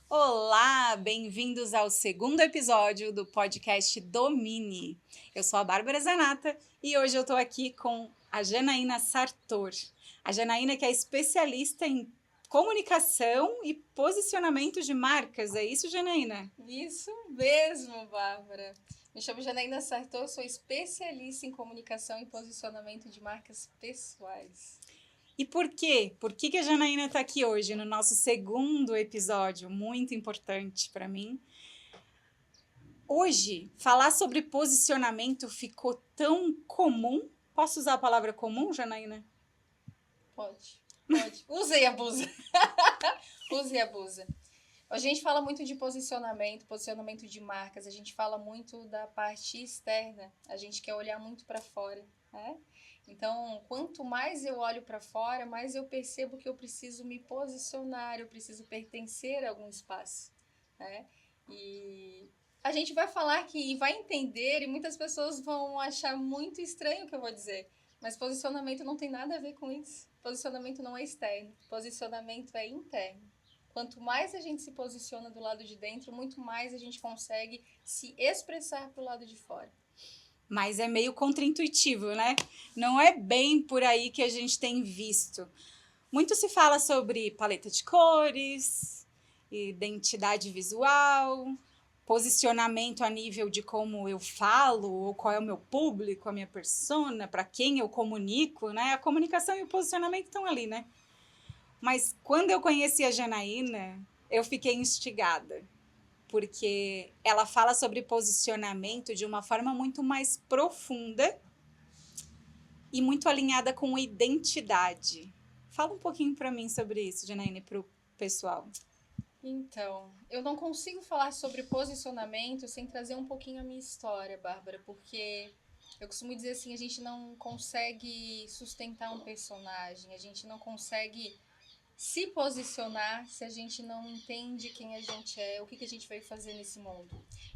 Olá, bem-vindos ao segundo episódio do podcast Domine. Eu sou a Bárbara Zanata e hoje eu estou aqui com a Janaína Sartor. A Janaína que é especialista em comunicação e posicionamento de marcas. É isso, Janaína? Isso mesmo, Bárbara. Me chamo Janaína Sartor, sou especialista em comunicação e posicionamento de marcas pessoais. E por quê? Por que a Janaína está aqui hoje no nosso segundo episódio, muito importante para mim? Hoje, falar sobre posicionamento ficou tão comum. Posso usar a palavra comum, Janaína? Pode. Use e abusa. Use e abusa. A gente fala muito de posicionamento de marcas, a gente fala muito da parte externa, a gente quer olhar muito para fora, né? Então, quanto mais eu olho para fora, mais eu percebo que eu preciso me posicionar, eu preciso pertencer a algum espaço, né? E a gente vai falar e vai entender, e muitas pessoas vão achar muito estranho o que eu vou dizer, mas posicionamento não tem nada a ver com isso. Posicionamento não é externo, posicionamento é interno. Quanto mais a gente se posiciona do lado de dentro, muito mais a gente consegue se expressar para o lado de fora. Mas é meio contraintuitivo, né? Não é bem por aí que a gente tem visto. Muito se fala sobre paleta de cores, identidade visual, posicionamento a nível de como eu falo, ou qual é o meu público, a minha persona, para quem eu comunico, né? A comunicação e o posicionamento estão ali, né? Mas quando eu conheci a Janaína, eu fiquei instigada, porque ela fala sobre posicionamento de uma forma muito mais profunda e muito alinhada com identidade. Fala um pouquinho para mim sobre isso, Janaína, para o pessoal. Então, eu não consigo falar sobre posicionamento sem trazer um pouquinho a minha história, Bárbara, porque eu costumo dizer assim, a gente não consegue sustentar um personagem, a gente não consegue se posicionar se a gente não entende quem a gente é, o que a gente veio fazer nesse mundo.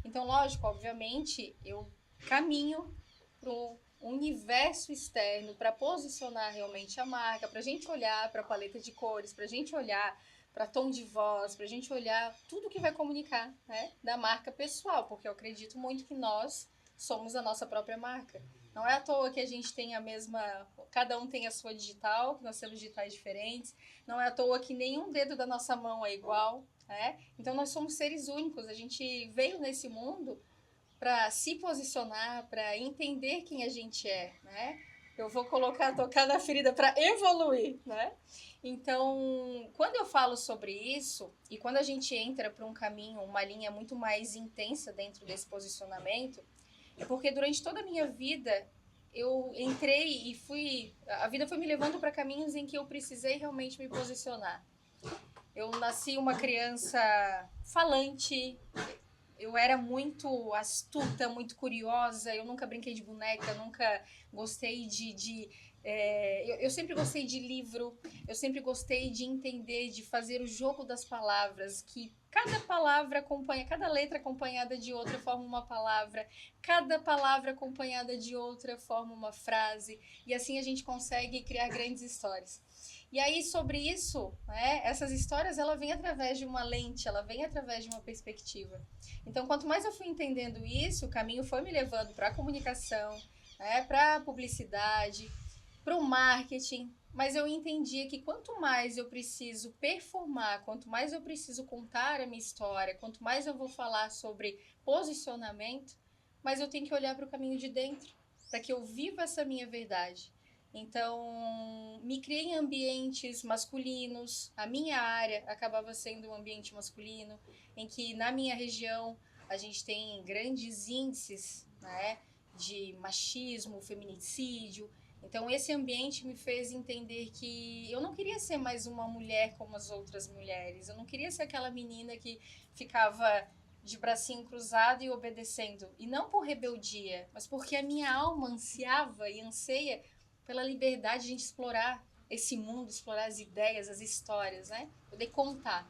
Então, lógico, obviamente, eu caminho pro universo externo para posicionar realmente a marca, para a gente olhar para a paleta de cores, para a gente olhar para tom de voz, para a gente olhar tudo que vai comunicar, né, da marca pessoal, porque eu acredito muito que nós somos a nossa própria marca. Não é à toa que a gente tem a mesma, cada um tem a sua digital, que nós temos digitais diferentes. Não é à toa que nenhum dedo da nossa mão é igual, né? Então nós somos seres únicos. A gente veio nesse mundo para se posicionar, para entender quem a gente é, né? Eu vou tocar na ferida para evoluir, né? Então, quando eu falo sobre isso e quando a gente entra para um caminho, uma linha muito mais intensa dentro desse posicionamento, é porque durante toda a minha vida eu entrei e fui. A vida foi me levando para caminhos em que eu precisei realmente me posicionar. Eu nasci uma criança falante, eu era muito astuta, muito curiosa, eu nunca brinquei de boneca, nunca gostei eu sempre gostei de livro, eu sempre gostei de entender, de fazer o jogo das palavras, que cada palavra acompanha, cada letra acompanhada de outra forma uma palavra, cada palavra acompanhada de outra forma uma frase, e assim a gente consegue criar grandes histórias. E aí, sobre isso, né, essas histórias, ela vem através de uma lente, ela vem através de uma perspectiva. Então, quanto mais eu fui entendendo isso, o caminho foi me levando para a comunicação, né, para a publicidade, para o marketing, mas eu entendia que quanto mais eu preciso performar, quanto mais eu preciso contar a minha história, quanto mais eu vou falar sobre posicionamento, mais eu tenho que olhar para o caminho de dentro, para que eu viva essa minha verdade. Então, me criei em ambientes masculinos, a minha área acabava sendo um ambiente masculino, em que na minha região a gente tem grandes índices, né, de machismo, feminicídio. Então, esse ambiente me fez entender que eu não queria ser mais uma mulher como as outras mulheres. Eu não queria ser aquela menina que ficava de bracinho cruzado e obedecendo. E não por rebeldia, mas porque a minha alma ansiava e anseia pela liberdade de a gente explorar esse mundo, explorar as ideias, as histórias, né? Poder contar.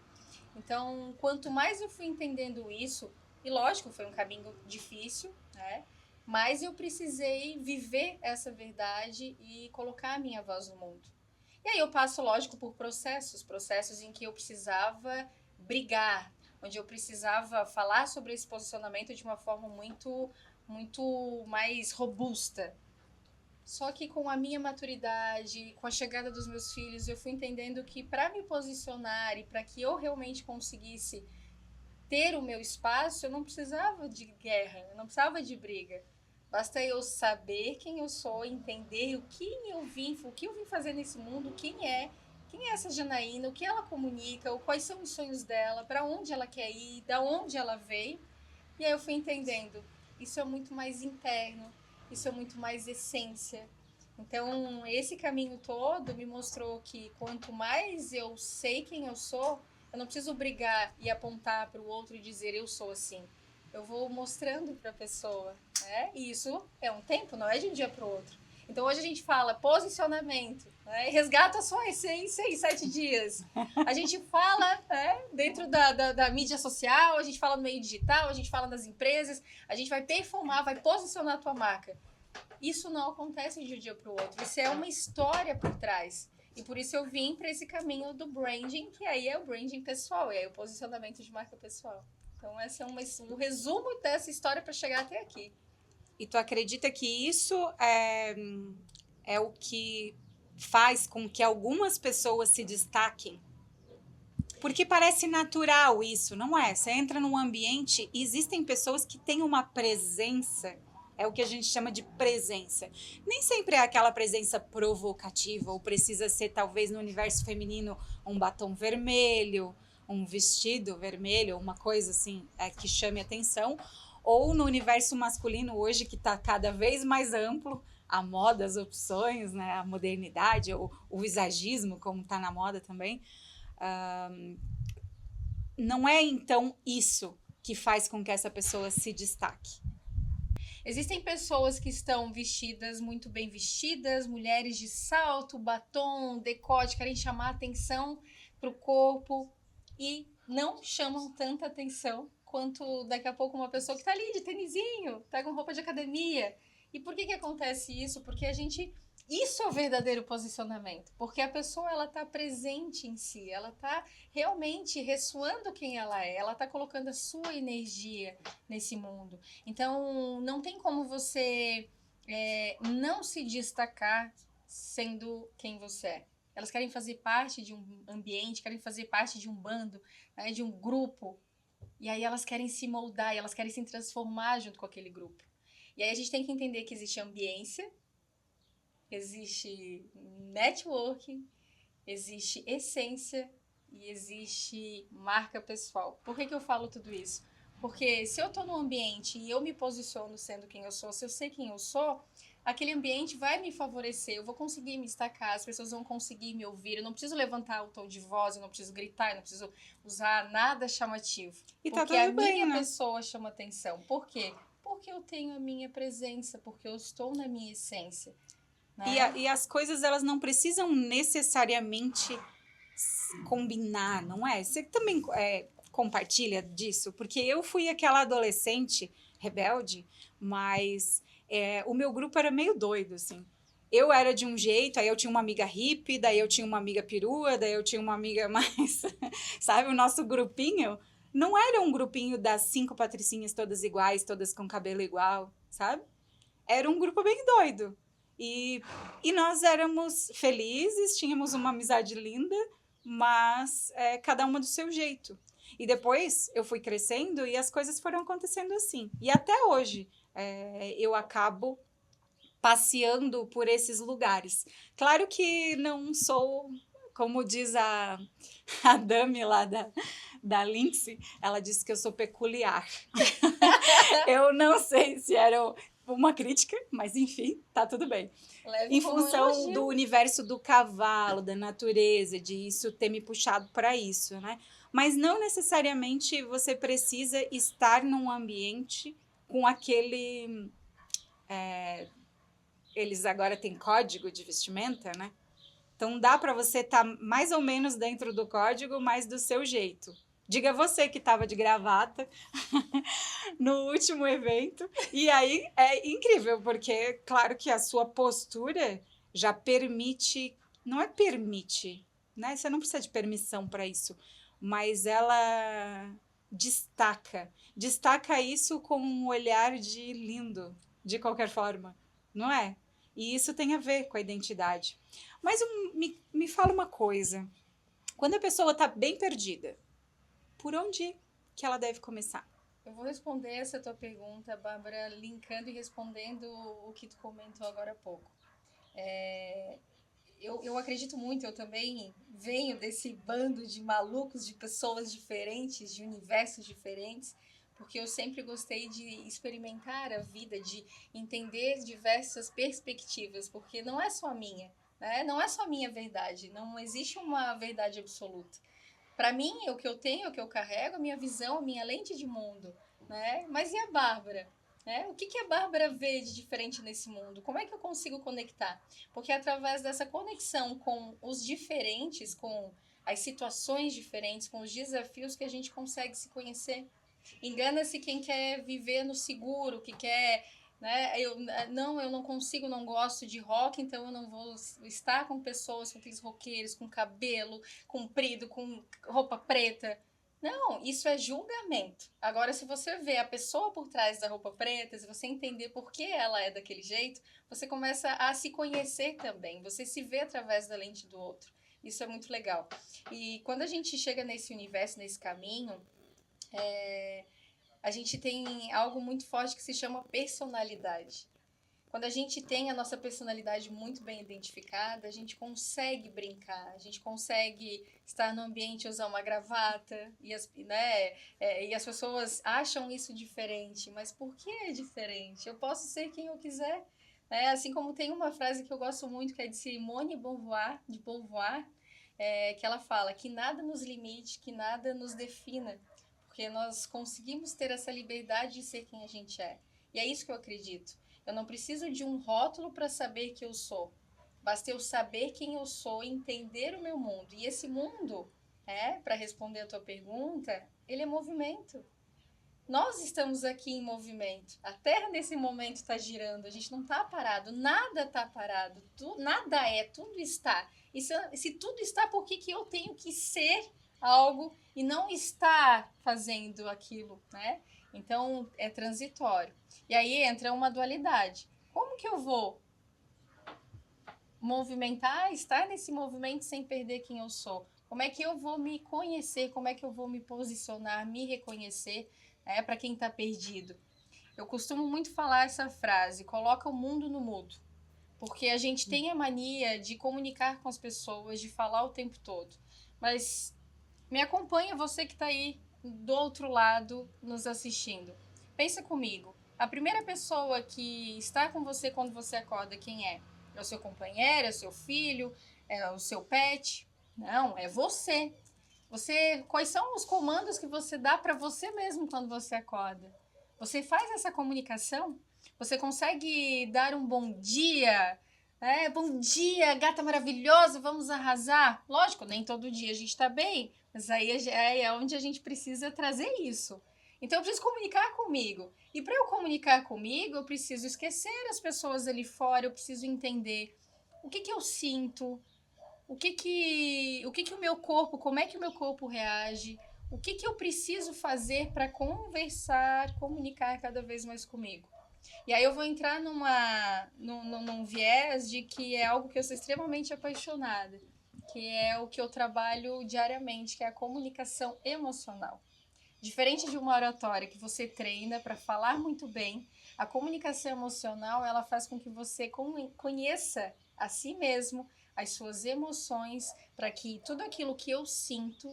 Então, quanto mais eu fui entendendo isso, e lógico, foi um caminho difícil, né? Mas eu precisei viver essa verdade e colocar a minha voz no mundo. E aí eu passo, lógico, por processos em que eu precisava brigar, onde eu precisava falar sobre esse posicionamento de uma forma muito mais robusta. Só que com a minha maturidade, com a chegada dos meus filhos, eu fui entendendo que para me posicionar e para que eu realmente conseguisse ter o meu espaço, eu não precisava de guerra, eu não precisava de briga. Basta eu saber quem eu sou, entender o que eu vim fazer nesse mundo, quem é essa Janaína, o que ela comunica, quais são os sonhos dela, para onde ela quer ir, da onde ela veio. E aí eu fui entendendo, isso é muito mais interno, isso é muito mais essência. Então, esse caminho todo me mostrou que quanto mais eu sei quem eu sou, eu não preciso brigar e apontar para o outro e dizer eu sou assim. Eu vou mostrando para a pessoa, né? E isso é um tempo, não é de um dia para o outro. Então, hoje a gente fala posicionamento, né? Resgata a sua essência em 7 dias. A gente fala, né, dentro da mídia social, a gente fala no meio digital, a gente fala nas empresas, a gente vai performar, vai posicionar a tua marca. Isso não acontece de um dia para o outro. Isso é uma história por trás. E por isso eu vim para esse caminho do branding, que aí é o branding pessoal, e aí o posicionamento de marca pessoal. Então, esse é um resumo dessa história para chegar até aqui. E tu acredita que isso é o que faz com que algumas pessoas se destaquem? Porque parece natural isso, não é? Você entra num ambiente e existem pessoas que têm uma presença, é o que a gente chama de presença. Nem sempre é aquela presença provocativa, ou precisa ser, talvez, no universo feminino, um batom vermelho, um vestido vermelho, uma coisa assim que chame atenção. Ou no universo masculino hoje, que está cada vez mais amplo, a moda, as opções, né, a modernidade, o visagismo, como está na moda também. Não é, então, isso que faz com que essa pessoa se destaque. Existem pessoas que estão vestidas, muito bem vestidas, mulheres de salto, batom, decote, querem chamar atenção para o corpo e não chamam tanta atenção quanto daqui a pouco uma pessoa que está ali de tênisinho, tá com roupa de academia. E por que acontece isso? Porque isso é o verdadeiro posicionamento, porque a pessoa ela está presente em si, ela está realmente ressoando quem ela está colocando a sua energia nesse mundo. Então, não tem como você não se destacar sendo quem você é. Elas querem fazer parte de um ambiente, querem fazer parte de um bando, né, de um grupo, e aí elas querem se moldar, e elas querem se transformar junto com aquele grupo. E aí a gente tem que entender que existe ambiência, existe networking, existe essência e existe marca pessoal. Por que eu falo tudo isso? Porque se eu estou num ambiente e eu me posiciono sendo quem eu sou, se eu sei quem eu sou, aquele ambiente vai me favorecer, eu vou conseguir me destacar, as pessoas vão conseguir me ouvir, eu não preciso levantar o tom de voz, eu não preciso gritar, eu não preciso usar nada chamativo. E porque tá tudo a bem, minha né? pessoa chama atenção. Por quê? Porque eu tenho a minha presença, porque eu estou na minha essência. Né? E as coisas, elas não precisam necessariamente combinar, não é? Você também compartilha disso? Porque eu fui aquela adolescente rebelde, mas o meu grupo era meio doido, assim. Eu era de um jeito, aí eu tinha uma amiga hippie, daí eu tinha uma amiga perua, daí eu tinha uma amiga mais... Sabe, o nosso grupinho não era um grupinho das 5 patricinhas todas iguais, todas com cabelo igual, sabe? Era um grupo bem doido. E nós éramos felizes, tínhamos uma amizade linda, mas cada uma do seu jeito. E depois eu fui crescendo e as coisas foram acontecendo assim. E até hoje eu acabo passeando por esses lugares. Claro que não sou, como diz a Dami lá da Lindsay, ela disse que eu sou peculiar. Eu não sei se era uma crítica, mas enfim, tá tudo bem. Leve em como função elogio. do universo do cavalo, da natureza, de isso ter me puxado para isso, né? Mas não necessariamente você precisa estar num ambiente com aquele... eles agora têm código de vestimenta, né? Então dá para você estar mais ou menos dentro do código, mas do seu jeito. Diga você que estava de gravata no último evento. E aí é incrível, porque claro que a sua postura já permite... Não é permite, né? Você não precisa de permissão para isso. Mas ela destaca. Destaca isso com um olhar de lindo, de qualquer forma, não é? E isso tem a ver com a identidade. Mas me fala uma coisa. Quando a pessoa está bem perdida, por onde que ela deve começar? Eu vou responder essa tua pergunta, Bárbara, linkando e respondendo o que tu comentou agora há pouco. Eu acredito muito, eu também venho desse bando de malucos, de pessoas diferentes, de universos diferentes, porque eu sempre gostei de experimentar a vida, de entender diversas perspectivas, porque não é só a minha, né? Não é só a minha verdade, não existe uma verdade absoluta. Para mim, o que eu tenho, o que eu carrego, a minha visão, a minha lente de mundo, né? Mas e a Bárbara? Né? O que a Bárbara vê de diferente nesse mundo? Como é que eu consigo conectar? Porque é através dessa conexão com os diferentes, com as situações diferentes, com os desafios que a gente consegue se conhecer. Engana-se quem quer viver no seguro, que quer, né? Eu não consigo, não gosto de rock, então eu não vou estar com pessoas, com aqueles roqueiros, com cabelo comprido, com roupa preta. Não, isso é julgamento. Agora, se você vê a pessoa por trás da roupa preta, se você entender por que ela é daquele jeito, você começa a se conhecer também. Você se vê através da lente do outro. Isso é muito legal. E quando a gente chega nesse universo, nesse caminho, a gente tem algo muito forte que se chama personalidade. Quando a gente tem a nossa personalidade muito bem identificada, a gente consegue brincar, a gente consegue estar no ambiente e usar uma gravata, e as pessoas acham isso diferente, mas por que é diferente? Eu posso ser quem eu quiser. Né? Assim como tem uma frase que eu gosto muito, que é de Simone de Beauvoir, que ela fala que nada nos limite, que nada nos defina, porque nós conseguimos ter essa liberdade de ser quem a gente é. E é isso que eu acredito. Eu não preciso de um rótulo para saber que eu sou. Basta eu saber quem eu sou e entender o meu mundo. E esse mundo, para responder a tua pergunta, ele é movimento. Nós estamos aqui em movimento. A Terra nesse momento está girando. A gente não está parado. Nada está parado. Nada é. Tudo está. E se tudo está, por que eu tenho que ser algo e não estar fazendo aquilo, né? Então, é transitório. E aí entra uma dualidade. Como que eu vou movimentar, estar nesse movimento sem perder quem eu sou? Como é que eu vou me conhecer? Como é que eu vou me posicionar, me reconhecer, para quem está perdido? Eu costumo muito falar essa frase, coloca o mundo no mudo. Porque a gente tem a mania de comunicar com as pessoas, de falar o tempo todo. Mas me acompanha você que está aí do outro lado nos assistindo. Pensa comigo. A primeira pessoa que está com você quando você acorda, quem é? É o seu companheiro, é o seu filho, é o seu pet? Não, é você. Quais são os comandos que você dá para você mesmo quando você acorda? Você faz essa comunicação? Você consegue dar um bom dia? Bom dia, gata maravilhosa, vamos arrasar? Lógico, nem todo dia a gente está bem, mas aí é onde a gente precisa trazer isso. Então eu preciso comunicar comigo. E para eu comunicar comigo, eu preciso esquecer as pessoas ali fora, eu preciso entender o que eu sinto, o que o meu corpo, como é que o meu corpo reage, o que eu preciso fazer para conversar, comunicar cada vez mais comigo. E aí eu vou entrar num viés de que é algo que eu sou extremamente apaixonada, que é o que eu trabalho diariamente, que é a comunicação emocional. Diferente de uma oratória que você treina para falar muito bem, a comunicação emocional ela faz com que você conheça a si mesmo, as suas emoções, para que tudo aquilo que eu sinto,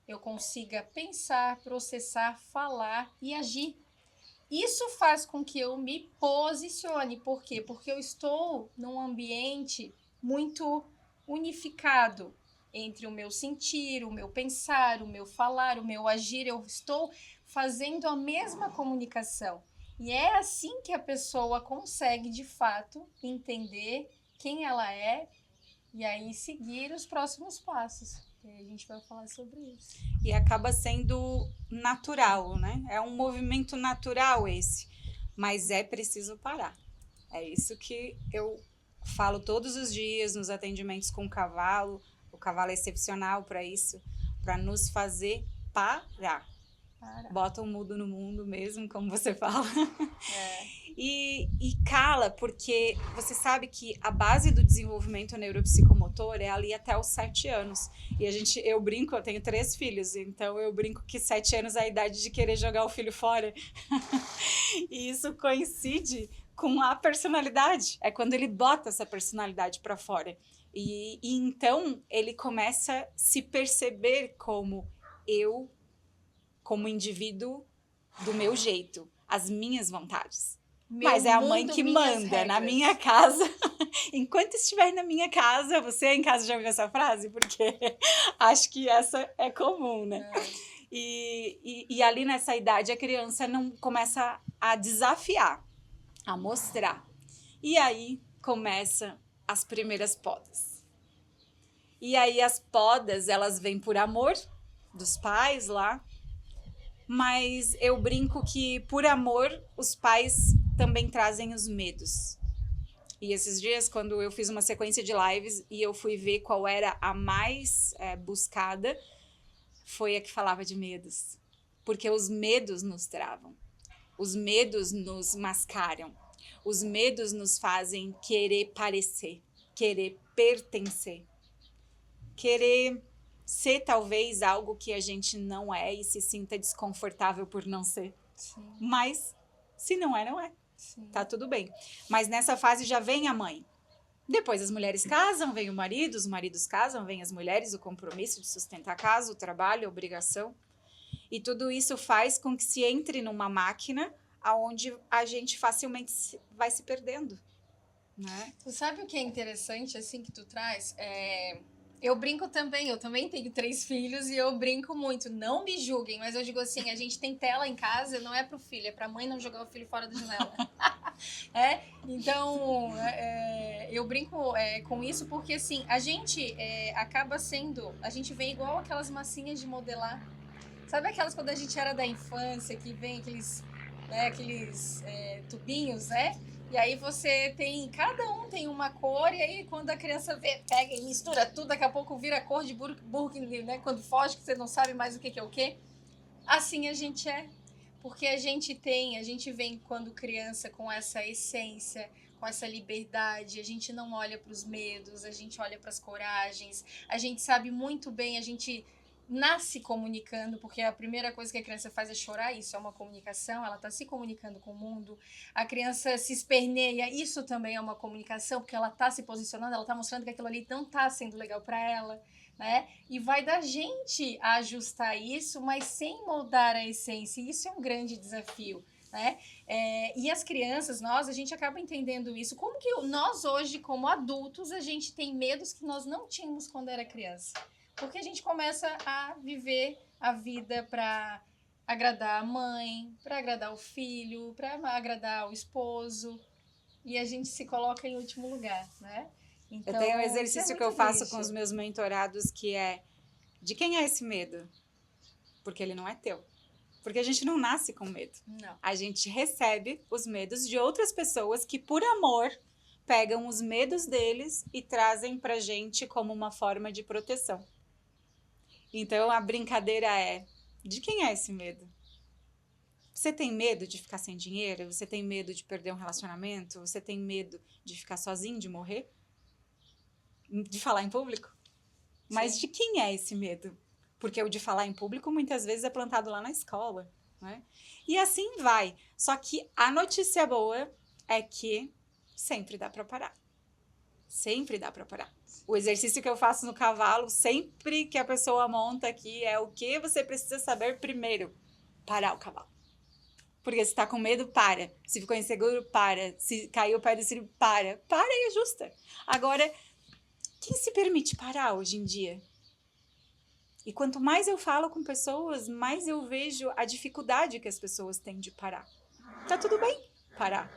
eu consiga pensar, processar, falar e agir. Isso faz com que eu me posicione. Por quê? Porque eu estou num ambiente muito unificado entre o meu sentir, o meu pensar, o meu falar, o meu agir. Eu estou fazendo a mesma comunicação. E é assim que a pessoa consegue, de fato, entender quem ela é e aí seguir os próximos passos. E a gente vai falar sobre isso. E acaba sendo natural, né? É um movimento natural esse, mas é preciso parar. É isso que eu falo todos os dias nos atendimentos com o cavalo. O cavalo é excepcional para isso, para nos fazer parar. Bota um mudo no mundo mesmo, como você fala. É. E cala, porque você sabe que a base do desenvolvimento neuropsicomotor é ali até os 7 anos. E eu brinco, eu tenho 3 filhos, então eu brinco que 7 anos é a idade de querer jogar o filho fora. E isso coincide com a personalidade. É quando ele bota essa personalidade para fora. E então ele começa a se perceber como indivíduo do meu jeito, as minhas vontades. Mas é a mãe que manda na minha casa. Enquanto estiver na minha casa, você em casa já ouviu essa frase? Porque acho que essa é comum, né? E ali nessa idade a criança não começa a desafiar, a mostrar. E aí começa as primeiras podas. E aí as podas, elas vêm por amor dos pais lá, mas eu brinco que por amor os pais também trazem os medos. E esses dias, quando eu fiz uma sequência de lives e eu fui ver qual era a mais buscada, foi a que falava de medos. Porque os medos nos travam. Os medos nos mascaram. Os medos nos fazem querer parecer, querer pertencer, querer ser talvez algo que a gente não é e se sinta desconfortável por não ser. Sim. Mas se não é, não é. Sim. Tá tudo bem. Mas nessa fase já vem a mãe. Depois as mulheres casam, vem o marido, os maridos casam, vem as mulheres, o compromisso de sustentar a casa, o trabalho, a obrigação. E tudo isso faz com que se entre numa máquina onde a gente facilmente vai se perdendo, né? Tu sabe o que é interessante, assim, que tu traz? Eu brinco também, eu também tenho 3 filhos e eu brinco muito. Não me julguem, mas eu digo assim, a gente tem tela em casa, não é pro filho, é pra mãe não jogar o filho fora da janela. Então, eu brinco com isso porque, assim, a gente acaba sendo... A gente vem igual aquelas massinhas de modelar. Sabe aquelas quando a gente era da infância, que vem aqueles tubinhos, né? E aí você tem... Cada um tem uma cor, e aí quando a criança pega e mistura tudo, daqui a pouco vira cor de burgundy, né? Quando foge, que você não sabe mais o que é o quê. Assim a gente é. Porque a gente vem quando criança com essa essência, com essa liberdade, a gente não olha para os medos, a gente olha para as coragens, a gente sabe muito bem, a gente nasce comunicando, porque a primeira coisa que a criança faz é chorar, isso é uma comunicação, ela está se comunicando com o mundo. A criança se esperneia, isso também é uma comunicação, porque ela está se posicionando, ela está mostrando que aquilo ali não está sendo legal para ela. Né? E vai da gente a ajustar isso, mas sem moldar a essência. Isso é um grande desafio, né? E as crianças, a gente acaba entendendo isso. Como que nós hoje, como adultos, a gente tem medos que nós não tínhamos quando era criança? Porque a gente começa a viver a vida para agradar a mãe, para agradar o filho, para agradar o esposo, e a gente se coloca em último lugar, né? Então, eu tenho um exercício que eu faço com os meus mentorados, que é: de quem é esse medo? Porque ele não é teu. Porque a gente não nasce com medo. Não. A gente recebe os medos de outras pessoas que, por amor, pegam os medos deles e trazem pra gente como uma forma de proteção. Então, a brincadeira é: de quem é esse medo? Você tem medo de ficar sem dinheiro? Você tem medo de perder um relacionamento? Você tem medo de ficar sozinho, de morrer? De falar em público? Mas de quem é esse medo? Porque o de falar em público muitas vezes é plantado lá na escola, né? E assim vai. Só que a notícia boa é que sempre dá para parar. Sempre dá para parar. O exercício que eu faço no cavalo, sempre que a pessoa monta aqui, é o que você precisa saber primeiro: parar o cavalo. Porque se tá com medo, para. Se ficou inseguro, para. Se caiu o pé do cílio, para. Para e ajusta. Agora, quem se permite parar hoje em dia? E quanto mais eu falo com pessoas, mais eu vejo a dificuldade que as pessoas têm de parar. Tá tudo bem parar.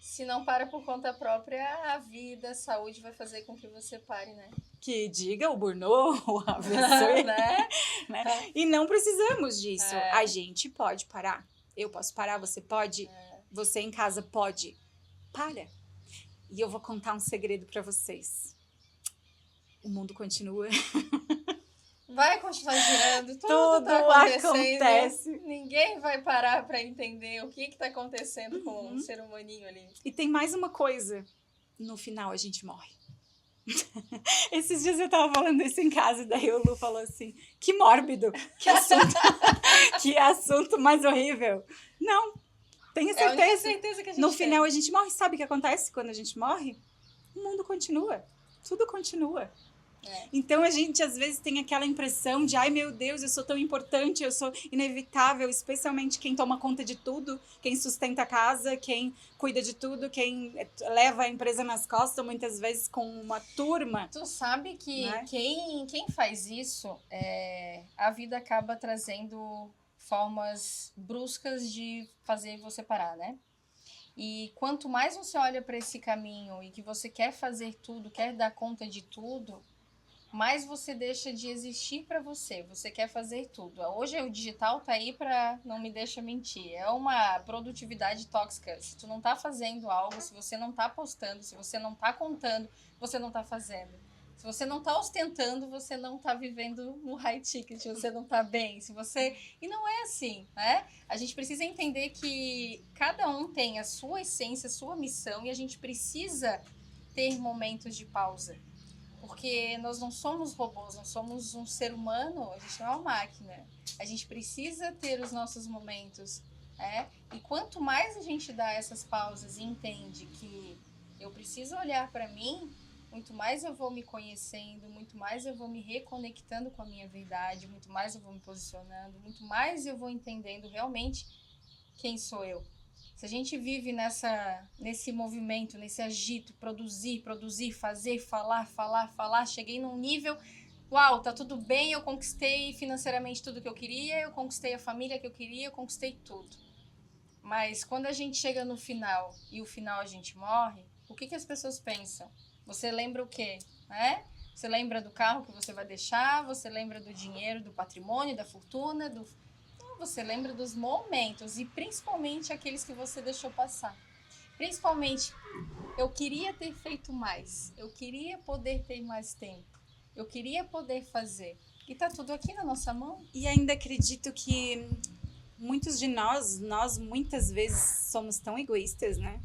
Se não para por conta própria, a vida, a saúde vai fazer com que você pare, né? Que diga o Burnout, o AVC, né? E não precisamos disso. A gente pode parar. Eu posso parar, você pode. Você em casa pode. Para. E eu vou contar um segredo para vocês. O mundo continua. vai continuar girando, tudo Tudo tá acontecendo. acontece. Ninguém vai parar para entender o que tá acontecendo com o ser humaninho ali. E tem mais uma coisa. No final a gente morre. Esses dias eu tava falando isso em casa e daí o Lu falou assim, que mórbido, que assunto mais horrível. Não, tenho É a única certeza. certeza que a gente No tem. final a gente morre. Sabe o que acontece quando a gente morre? O mundo continua. Tudo continua. Então a gente às vezes tem aquela impressão de ai meu Deus, eu sou tão importante, eu sou inevitável, especialmente quem toma conta de tudo, quem sustenta a casa, quem cuida de tudo, quem leva a empresa nas costas, muitas vezes com uma turma. Tu sabe que Né? quem faz isso, a vida acaba trazendo formas bruscas de fazer você parar, né? E quanto mais você olha para esse caminho e que você quer fazer tudo, quer dar conta de tudo, mais você deixa de existir para você. Você quer fazer tudo. Hoje o digital tá aí para não me deixa mentir. É uma produtividade tóxica. Se tu não tá fazendo algo, se você não tá postando, se você não tá contando, você não tá fazendo. Se você não tá ostentando, você não tá vivendo no high ticket, você não tá bem. Se você e não é assim, né? A gente precisa entender que cada um tem a sua essência, a sua missão e a gente precisa ter momentos de pausa. Porque nós não somos robôs, nós somos um ser humano, a gente não é uma máquina. A gente precisa ter os nossos momentos, né? E quanto mais a gente dá essas pausas e entende que eu preciso olhar para mim, muito mais eu vou me conhecendo, muito mais eu vou me reconectando com a minha verdade, muito mais eu vou me posicionando, muito mais eu vou entendendo realmente quem sou eu. Se a gente vive nesse movimento, nesse agito, produzir, fazer, falar, cheguei num nível, uau, tá tudo bem, eu conquistei financeiramente tudo que eu queria, eu conquistei a família que eu queria, eu conquistei tudo. Mas quando a gente chega no final e o final a gente morre, o que as pessoas pensam? Você lembra o quê? Você lembra do carro que você vai deixar, você lembra do dinheiro, do patrimônio, da fortuna, você lembra dos momentos e principalmente aqueles que você deixou passar. Principalmente, eu queria ter feito mais, eu queria poder ter mais tempo, eu queria poder fazer. E tá tudo aqui na nossa mão. E ainda acredito que muitos de nós muitas vezes somos tão egoístas, né?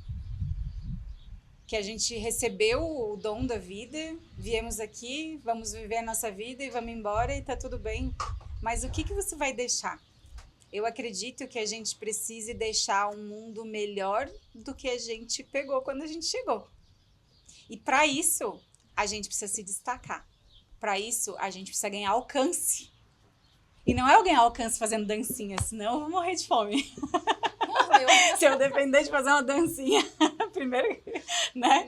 Que a gente recebeu o dom da vida, viemos aqui, vamos viver a nossa vida e vamos embora e tá tudo bem. Mas o que você vai deixar? Eu acredito que a gente precise deixar um mundo melhor do que a gente pegou quando a gente chegou. E para isso, a gente precisa se destacar. Para isso, a gente precisa ganhar alcance. E não é eu ganhar alcance fazendo dancinha, senão eu vou morrer de fome. Se eu depender de fazer uma dancinha, primeiro, né?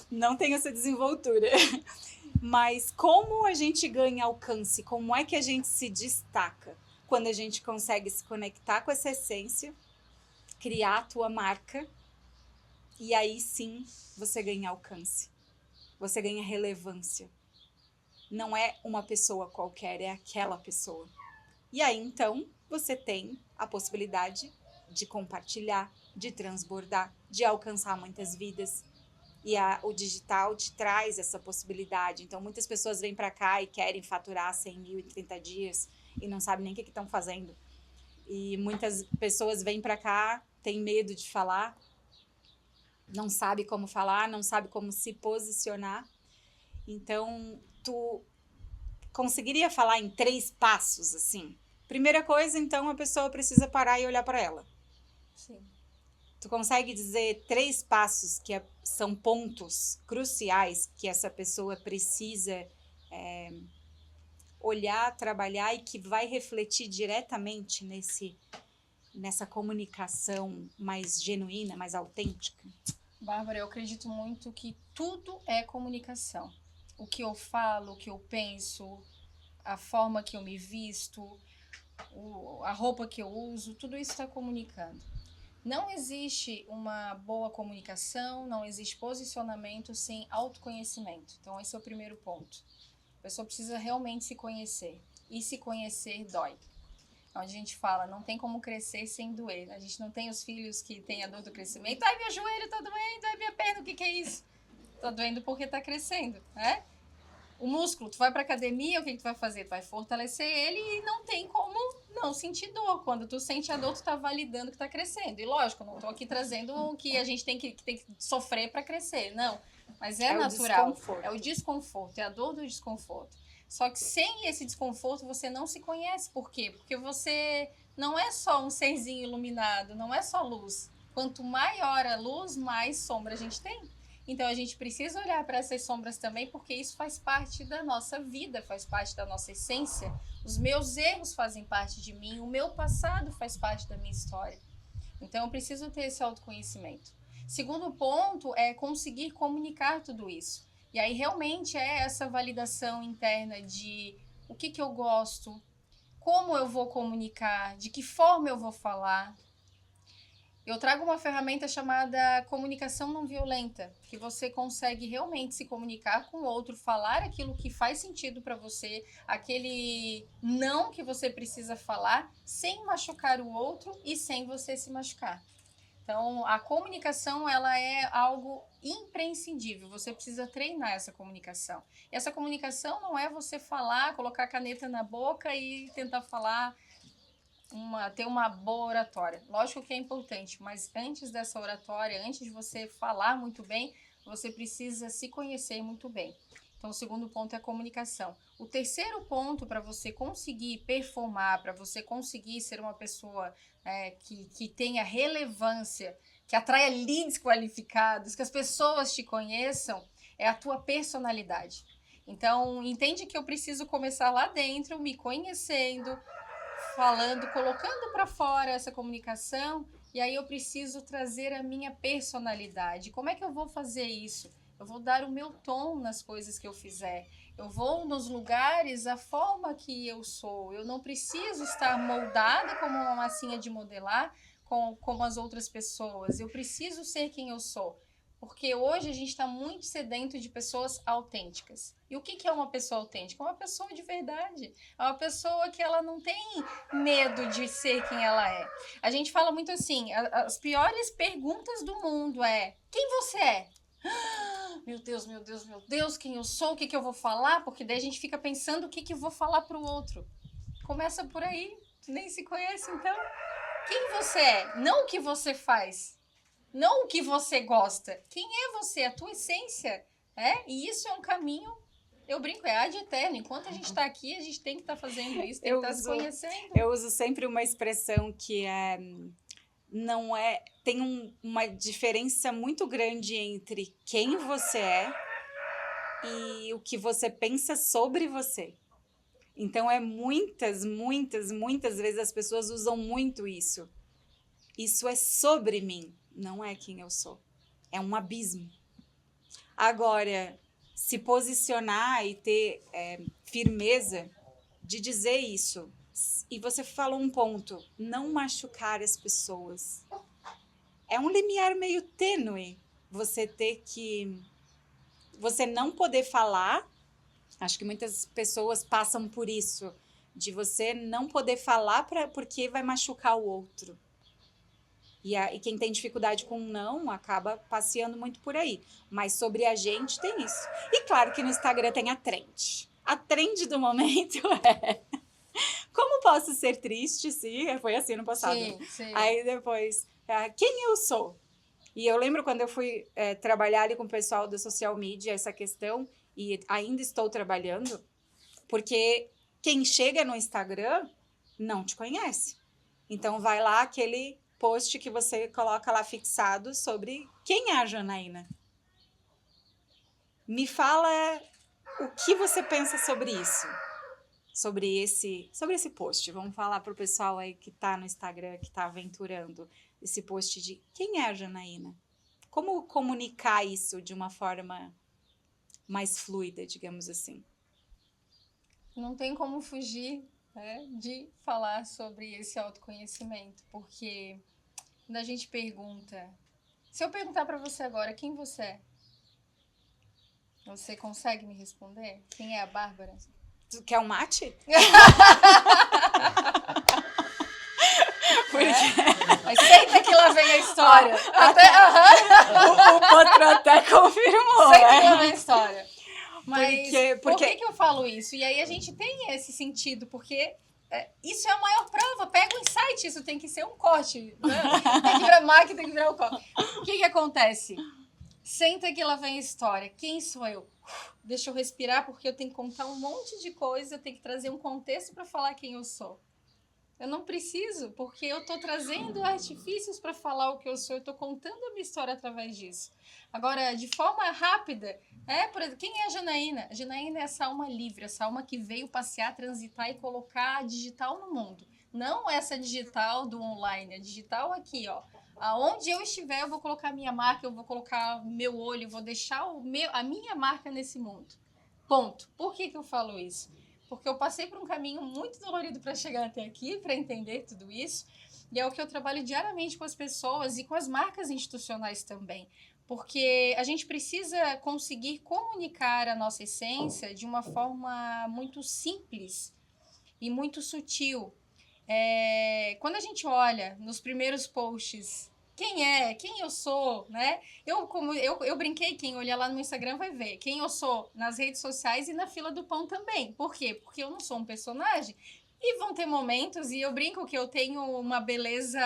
Não tenho essa desenvoltura. Mas como a gente ganha alcance? Como é que a gente se destaca? Quando a gente consegue se conectar com essa essência, criar a tua marca, e aí sim você ganha alcance. Você ganha relevância. Não é uma pessoa qualquer, é aquela pessoa. E aí então você tem a possibilidade de compartilhar, de transbordar, de alcançar muitas vidas. E o digital te traz essa possibilidade. Então muitas pessoas vêm para cá e querem faturar 100 mil em 30 dias e não sabem nem o que estão fazendo. E muitas pessoas vêm para cá, têm medo de falar, não sabe como falar, não sabe como se posicionar. Então, tu conseguiria falar em 3 passos, assim? Primeira coisa, então, a pessoa precisa parar e olhar para ela. Sim. Tu consegue dizer 3 passos que são pontos cruciais que essa pessoa precisa olhar, trabalhar e que vai refletir diretamente nessa comunicação mais genuína, mais autêntica? Bárbara, eu acredito muito que tudo é comunicação. O que eu falo, o que eu penso, a forma que eu me visto, a roupa que eu uso, tudo isso está comunicando. Não existe uma boa comunicação, não existe posicionamento sem autoconhecimento. Então, esse é o primeiro ponto. A pessoa precisa realmente se conhecer. E se conhecer dói. Onde a gente fala, não tem como crescer sem doer. A gente não tem os filhos que têm a dor do crescimento. Ai, meu joelho tá doendo, ai, minha perna, o que é isso? Tá doendo porque tá crescendo, né? O músculo, tu vai pra academia, o que tu vai fazer? Tu vai fortalecer ele e não tem como não sentir dor. Quando tu sente a dor, tu tá validando que tá crescendo. E lógico, eu não tô aqui trazendo o que a gente tem que sofrer pra crescer, não. Mas é natural. É o desconforto, é a dor do desconforto. Só que sem esse desconforto, você não se conhece. Por quê? Porque você não é só um serzinho iluminado, não é só luz. Quanto maior a luz, mais sombra a gente tem. Então, a gente precisa olhar para essas sombras também, porque isso faz parte da nossa vida, faz parte da nossa essência. Os meus erros fazem parte de mim, o meu passado faz parte da minha história. Então, eu preciso ter esse autoconhecimento. Segundo ponto é conseguir comunicar tudo isso. E aí, realmente, é essa validação interna de o que eu gosto, como eu vou comunicar, de que forma eu vou falar. Eu trago uma ferramenta chamada comunicação não violenta, que você consegue realmente se comunicar com o outro, falar aquilo que faz sentido para você, aquele não que você precisa falar, sem machucar o outro e sem você se machucar. Então, a comunicação, ela é algo imprescindível. Você precisa treinar essa comunicação. E essa comunicação não é você falar, colocar a caneta na boca e tentar falar, ter uma boa oratória. Lógico que é importante, mas antes dessa oratória, antes de você falar muito bem, você precisa se conhecer muito bem. Então, o segundo ponto é a comunicação. O terceiro ponto para você conseguir performar, para você conseguir ser uma pessoa que tenha relevância, que atraia leads qualificados, que as pessoas te conheçam, é a tua personalidade. Então, entende que eu preciso começar lá dentro, me conhecendo, falando, colocando para fora essa comunicação, e aí eu preciso trazer a minha personalidade. Como é que eu vou fazer isso? Eu vou dar o meu tom nas coisas que eu fizer. Eu vou nos lugares a forma que eu sou. Eu não preciso estar moldada como uma massinha de modelar, como as outras pessoas. Eu preciso ser quem eu sou. Porque hoje a gente está muito sedento de pessoas autênticas. E o que é uma pessoa autêntica? É uma pessoa de verdade. É uma pessoa que ela não tem medo de ser quem ela é. A gente fala muito assim, as piores perguntas do mundo é: quem você é? Meu Deus, meu Deus, meu Deus, quem eu sou, o que eu vou falar? Porque daí a gente fica pensando o que eu vou falar para o outro. Começa por aí, nem se conhece então. Quem você é? Não o que você faz. Não o que você gosta. Quem é você? A tua essência. E isso é um caminho, eu brinco, é ad eterno. Enquanto a gente está aqui, a gente tem que estar fazendo isso, tem que estar se conhecendo. Eu uso sempre uma expressão que tem uma diferença muito grande entre quem você é e o que você pensa sobre você. Então, muitas vezes as pessoas usam muito isso. Isso é sobre mim, não é quem eu sou. É um abismo. Agora, se posicionar e ter firmeza de dizer isso. E você falou um ponto, não machucar as pessoas. É um limiar meio tênue você não poder falar. Acho que muitas pessoas passam por isso, de você não poder falar porque vai machucar o outro. E quem tem dificuldade com não acaba passeando muito por aí. Mas sobre a gente tem isso. E claro que no Instagram tem a trend. A trend do momento é: como posso ser triste se foi assim no passado? Sim. Aí depois, quem eu sou? E eu lembro quando eu fui trabalhar ali com o pessoal do social media, essa questão, e ainda estou trabalhando, porque quem chega no Instagram não te conhece. Então vai lá aquele post que você coloca lá fixado sobre quem é a Janaína. Me fala o que você pensa sobre isso. Sobre esse post. Vamos falar para o pessoal aí que está no Instagram, que está aventurando esse post de quem é a Janaína? Como comunicar isso de uma forma mais fluida, digamos assim? Não tem como fugir, de falar sobre esse autoconhecimento, porque quando a gente pergunta... Se eu perguntar para você agora, quem você é? Você consegue me responder? Quem é a Bárbara? Tu quer um mate? Mas senta que lá vem a história. O patrão até confirmou. Senta que lá vem a história. Mas por que eu falo isso? E aí a gente tem esse sentido, porque isso é a maior prova. Pega o insight, isso tem que ser um corte. Né? Tem que virar máquina, tem que virar o corte. O que acontece? Senta que lá vem a história. Quem sou eu? Deixa eu respirar, porque eu tenho que contar um monte de coisa, eu tenho que trazer um contexto para falar quem eu sou. Eu não preciso, porque eu estou trazendo artifícios para falar o que eu sou, eu estou contando a minha história através disso. Agora, de forma rápida, por exemplo, quem é a Janaína? A Janaína é essa alma livre, essa alma que veio passear, transitar e colocar a digital no mundo. Não essa digital do online, a digital aqui, ó. Aonde eu estiver, eu vou colocar a minha marca, eu vou colocar meu olho, eu vou deixar a minha marca nesse mundo. Ponto. Por que eu falo isso? Porque eu passei por um caminho muito dolorido para chegar até aqui, para entender tudo isso. E é o que eu trabalho diariamente com as pessoas e com as marcas institucionais também. Porque a gente precisa conseguir comunicar a nossa essência de uma forma muito simples e muito sutil. Quando a gente olha nos primeiros posts, quem eu sou, né? Eu brinquei, quem olhar lá no meu Instagram vai ver quem eu sou nas redes sociais e na fila do pão também. Por quê? Porque eu não sou um personagem. E vão ter momentos, e eu brinco que eu tenho uma beleza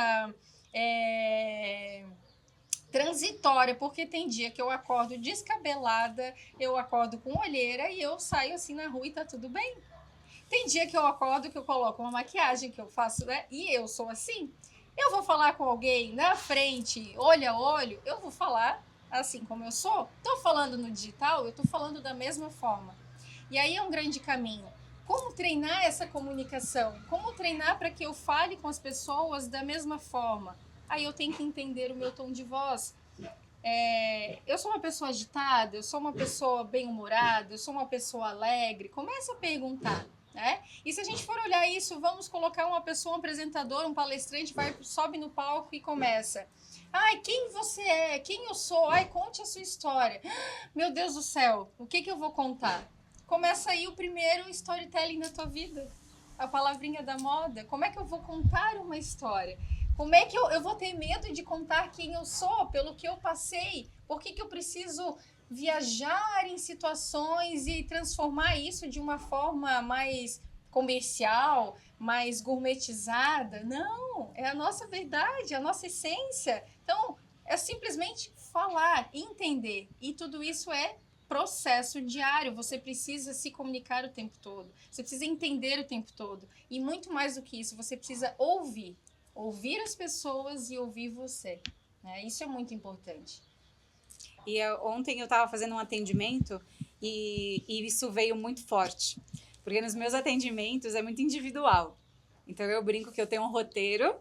transitória, porque tem dia que eu acordo descabelada, eu acordo com olheira e eu saio assim na rua e tá tudo bem. Tem dia que eu acordo, que eu coloco uma maquiagem, que eu faço, né? E eu sou assim. Eu vou falar com alguém na frente, olho a olho, eu vou falar assim como eu sou. Tô falando no digital, eu tô falando da mesma forma. E aí é um grande caminho. Como treinar essa comunicação? Como treinar para que eu fale com as pessoas da mesma forma? Aí eu tenho que entender o meu tom de voz. Eu sou uma pessoa agitada, eu sou uma pessoa bem-humorada, eu sou uma pessoa alegre. Começa a perguntar. Né? E se a gente for olhar isso, vamos colocar uma pessoa, um apresentador, um palestrante, sobe no palco e começa. Ai, quem você é? Quem eu sou? Ai, conte a sua história. Meu Deus do céu, o que eu vou contar? Começa aí o primeiro storytelling da tua vida. A palavrinha da moda. Como é que eu vou contar uma história? Como é que eu vou ter medo de contar quem eu sou, pelo que eu passei? Por que eu preciso viajar em situações e transformar isso de uma forma mais comercial, mais gourmetizada? Não, é a nossa verdade, a nossa essência. Então, é simplesmente falar, entender. E tudo isso é processo diário. Você precisa se comunicar o tempo todo. Você precisa entender o tempo todo. E muito mais do que isso, você precisa ouvir. Ouvir as pessoas e ouvir você. Né? Isso é muito importante. E ontem eu estava fazendo um atendimento e isso veio muito forte. Porque nos meus atendimentos é muito individual. Então eu brinco que eu tenho um roteiro,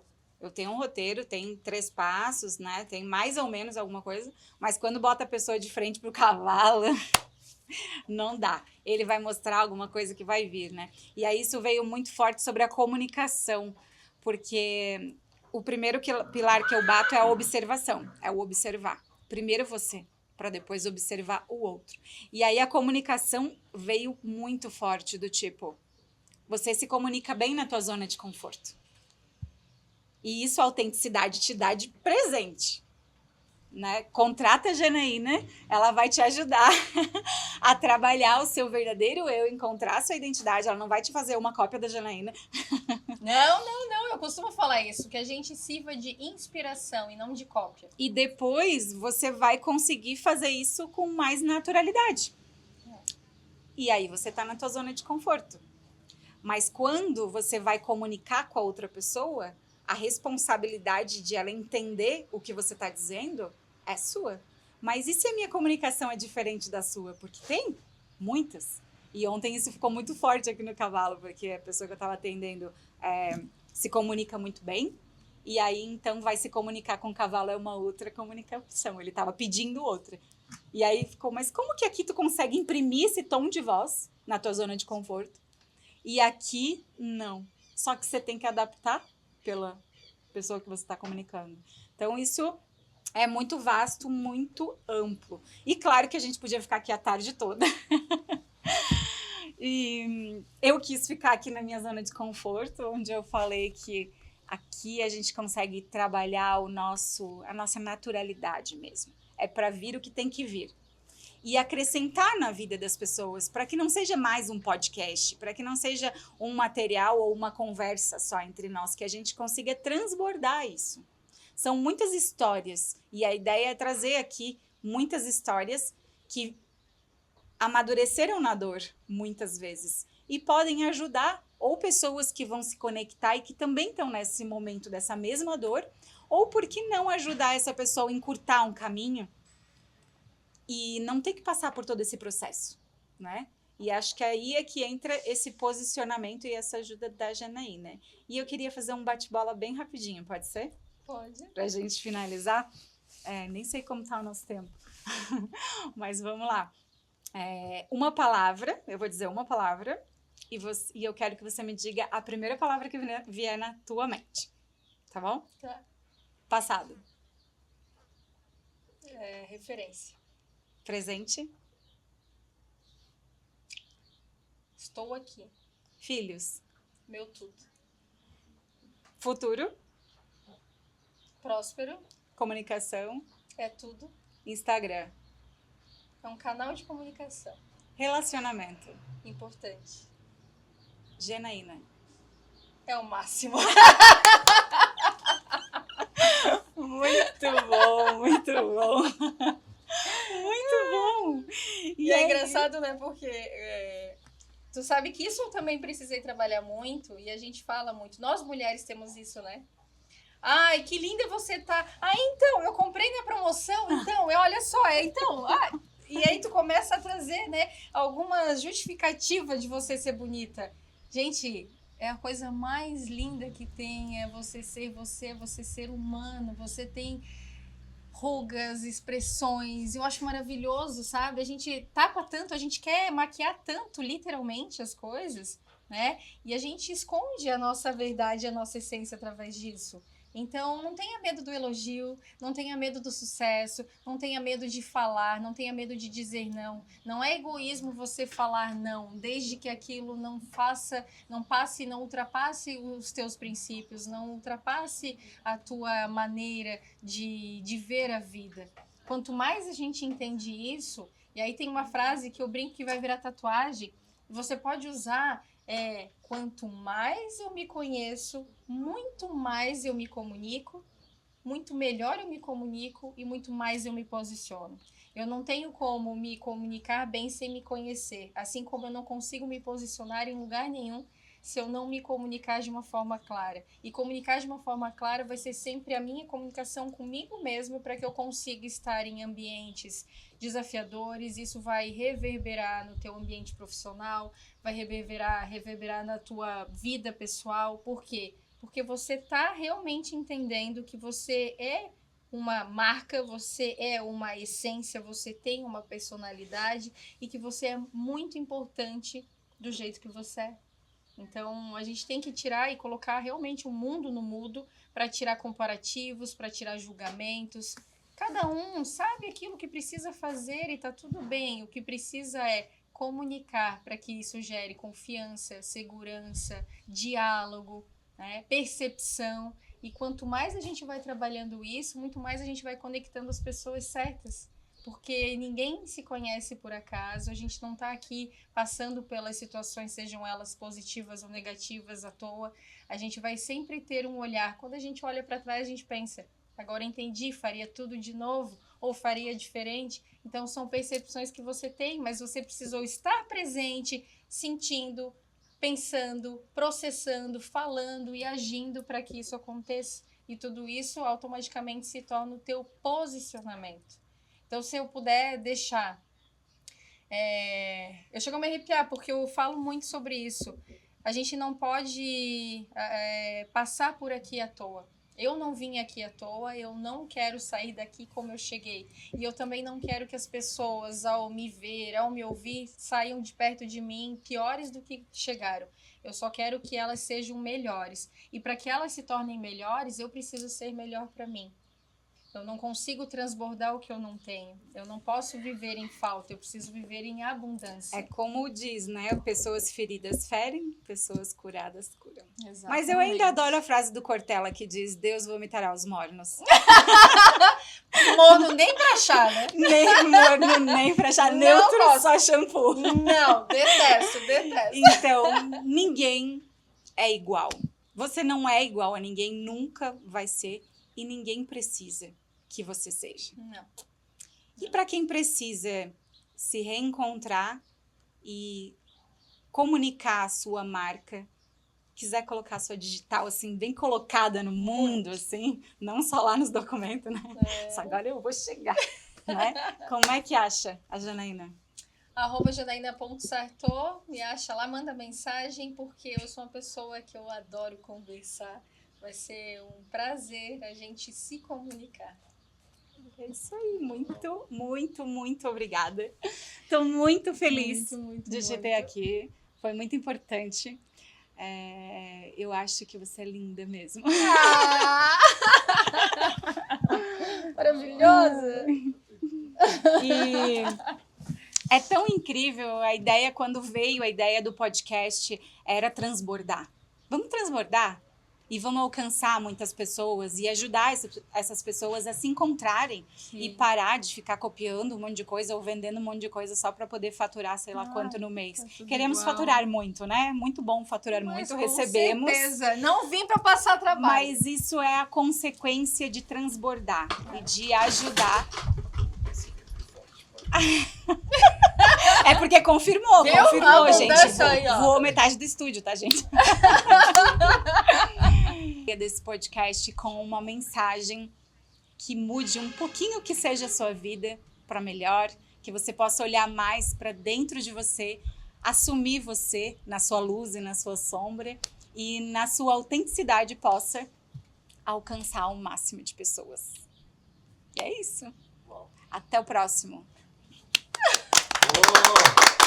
tem 3 passos, né? Tem mais ou menos alguma coisa, mas quando bota a pessoa de frente pro cavalo, não dá. Ele vai mostrar alguma coisa que vai vir, né? E aí isso veio muito forte sobre a comunicação, porque o primeiro pilar que eu bato é a observação, é o observar. Primeiro você, para depois observar o outro. E aí a comunicação veio muito forte, do tipo, você se comunica bem na tua zona de conforto. E isso a autenticidade te dá de presente. Né? Contrata a Janaína, ela vai te ajudar a trabalhar o seu verdadeiro eu, encontrar a sua identidade. Ela não vai te fazer uma cópia da Janaína. Não, eu costumo falar isso, que a gente sirva de inspiração e não de cópia. E depois você vai conseguir fazer isso com mais naturalidade. E aí você tá na tua zona de conforto. Mas quando você vai comunicar com a outra pessoa, a responsabilidade de ela entender o que você está dizendo é sua. Mas e se a minha comunicação é diferente da sua? Porque tem muitas. E ontem isso ficou muito forte aqui no cavalo, porque a pessoa que eu estava atendendo se comunica muito bem. E aí, então, vai se comunicar com o cavalo é uma outra comunicação. Ele estava pedindo outra. E aí ficou, mas como que aqui tu consegue imprimir esse tom de voz na tua zona de conforto? E aqui, não. Só que você tem que adaptar pela pessoa que você está comunicando. Então, isso é muito vasto, muito amplo. E claro que a gente podia ficar aqui a tarde toda. E eu quis ficar aqui na minha zona de conforto, onde eu falei que aqui a gente consegue trabalhar a nossa naturalidade mesmo. É para vir o que tem que vir. e acrescentar na vida das pessoas, para que não seja mais um podcast, para que não seja um material ou uma conversa só entre nós, que a gente consiga transbordar isso. São muitas histórias, e a ideia é trazer aqui muitas histórias que amadureceram na dor, muitas vezes, e podem ajudar ou pessoas que vão se conectar e que também estão nesse momento dessa mesma dor, ou por que não ajudar essa pessoa a encurtar um caminho e não ter que passar por todo esse processo, né? E acho que aí é que entra esse posicionamento e essa ajuda da Janaína. E eu queria fazer um bate-bola bem rapidinho, pode ser? Pode. Pra gente finalizar. Nem sei como tá o nosso tempo, mas vamos lá. Uma palavra, eu vou dizer uma palavra, e eu quero que você me diga a primeira palavra que vier na tua mente. Tá bom? Tá. Passado. Referência. Presente. Estou aqui. Filhos. Meu tudo. Futuro. Próspero. Comunicação. É tudo. Instagram. É um canal de comunicação. Relacionamento. Importante. Janaína. É o máximo. Muito bom, muito bom. Muito bom. E é engraçado, né? Porque tu sabe que isso eu também precisei trabalhar muito e a gente fala muito. Nós mulheres temos isso, né? Ai, que linda você tá. Ah, então, eu comprei na promoção, então, olha só, então. E aí tu começa a trazer, né, alguma justificativa de você ser bonita. Gente, é a coisa mais linda que tem, é você ser você, é você ser humano, você tem rugas, expressões, eu acho maravilhoso, sabe? A gente tapa tanto, a gente quer maquiar tanto, literalmente, as coisas, né? E a gente esconde a nossa verdade, a nossa essência através disso. Então, não tenha medo do elogio, não tenha medo do sucesso, não tenha medo de falar, não tenha medo de dizer não. Não é egoísmo você falar não, desde que aquilo não passe, não ultrapasse os teus princípios, não ultrapasse a tua maneira de ver a vida. Quanto mais a gente entende isso, e aí tem uma frase que eu brinco que vai virar tatuagem, você pode usar... quanto mais eu me conheço, muito mais eu me comunico, muito melhor eu me comunico e muito mais eu me posiciono. Eu não tenho como me comunicar bem sem me conhecer, assim como eu não consigo me posicionar em lugar nenhum se eu não me comunicar de uma forma clara. E comunicar de uma forma clara vai ser sempre a minha comunicação comigo mesmo para que eu consiga estar em ambientes desafiadores. Isso vai reverberar no teu ambiente profissional, vai reverberar na tua vida pessoal. Por quê? Porque você está realmente entendendo que você é uma marca, você é uma essência, você tem uma personalidade e que você é muito importante do jeito que você é. Então, a gente tem que tirar e colocar realmente o mundo no mudo para tirar comparativos, para tirar julgamentos. Cada um sabe aquilo que precisa fazer e tá tudo bem. O que precisa é comunicar para que isso gere confiança, segurança, diálogo, né? Percepção. E quanto mais a gente vai trabalhando isso, muito mais a gente vai conectando as pessoas certas. Porque ninguém se conhece por acaso, a gente não está aqui passando pelas situações, sejam elas positivas ou negativas à toa. A gente vai sempre ter um olhar. Quando a gente olha para trás, a gente pensa, agora entendi, faria tudo de novo ou faria diferente. Então são percepções que você tem, mas você precisou estar presente, sentindo, pensando, processando, falando e agindo para que isso aconteça. E tudo isso automaticamente se torna o teu posicionamento. Então, se eu puder deixar... eu chego a me arrepiar, porque eu falo muito sobre isso. A gente não pode passar por aqui à toa. Eu não vim aqui à toa, eu não quero sair daqui como eu cheguei. E eu também não quero que as pessoas, ao me ver, ao me ouvir, saiam de perto de mim piores do que chegaram. Eu só quero que elas sejam melhores. E para que elas se tornem melhores, eu preciso ser melhor para mim. Eu não consigo transbordar o que eu não tenho. Eu não posso viver em falta, eu preciso viver em abundância. É como diz, né? Pessoas feridas ferem, pessoas curadas curam. Exatamente. Mas eu ainda adoro a frase do Cortella que diz, Deus vomitará os mornos. Morno nem pra achar, né? Nem morno, nem pra achar. Não Neutro, gosto. só shampoo. Não, detesto. Então, ninguém é igual. Você não é igual a ninguém, nunca vai ser. E ninguém precisa que você seja. Não. E para quem precisa se reencontrar e comunicar a sua marca, quiser colocar a sua digital assim bem colocada no mundo, assim, não só lá nos documentos, né? Só agora eu vou chegar, né? Como é que acha a Janaína? @janaina.sartor, me acha lá, manda mensagem, porque eu sou uma pessoa que eu adoro conversar. Vai ser um prazer a gente se comunicar. É isso aí, muito, muito, muito obrigada. Estou muito feliz de te ter aqui. Foi muito importante. Eu acho que você é linda mesmo. Maravilhosa! E é tão incrível a ideia, quando veio a ideia do podcast, era transbordar. Vamos transbordar? E vamos alcançar muitas pessoas e ajudar essas pessoas a se encontrarem. Sim. E parar de ficar copiando um monte de coisa ou vendendo um monte de coisa só para poder faturar sei lá quanto no mês. Queremos faturar muito, né? Muito bom faturar muito, recebemos. Com certeza, não vim para passar trabalho. Mas isso é a consequência de transbordar e de ajudar. É porque confirmou, gente. Aí, voou metade do estúdio, tá, gente? Desse podcast com uma mensagem que mude um pouquinho, que seja a sua vida para melhor, que você possa olhar mais para dentro de você, assumir você na sua luz e na sua sombra e na sua autenticidade possa alcançar o máximo de pessoas. E é isso. Até o próximo. Oh!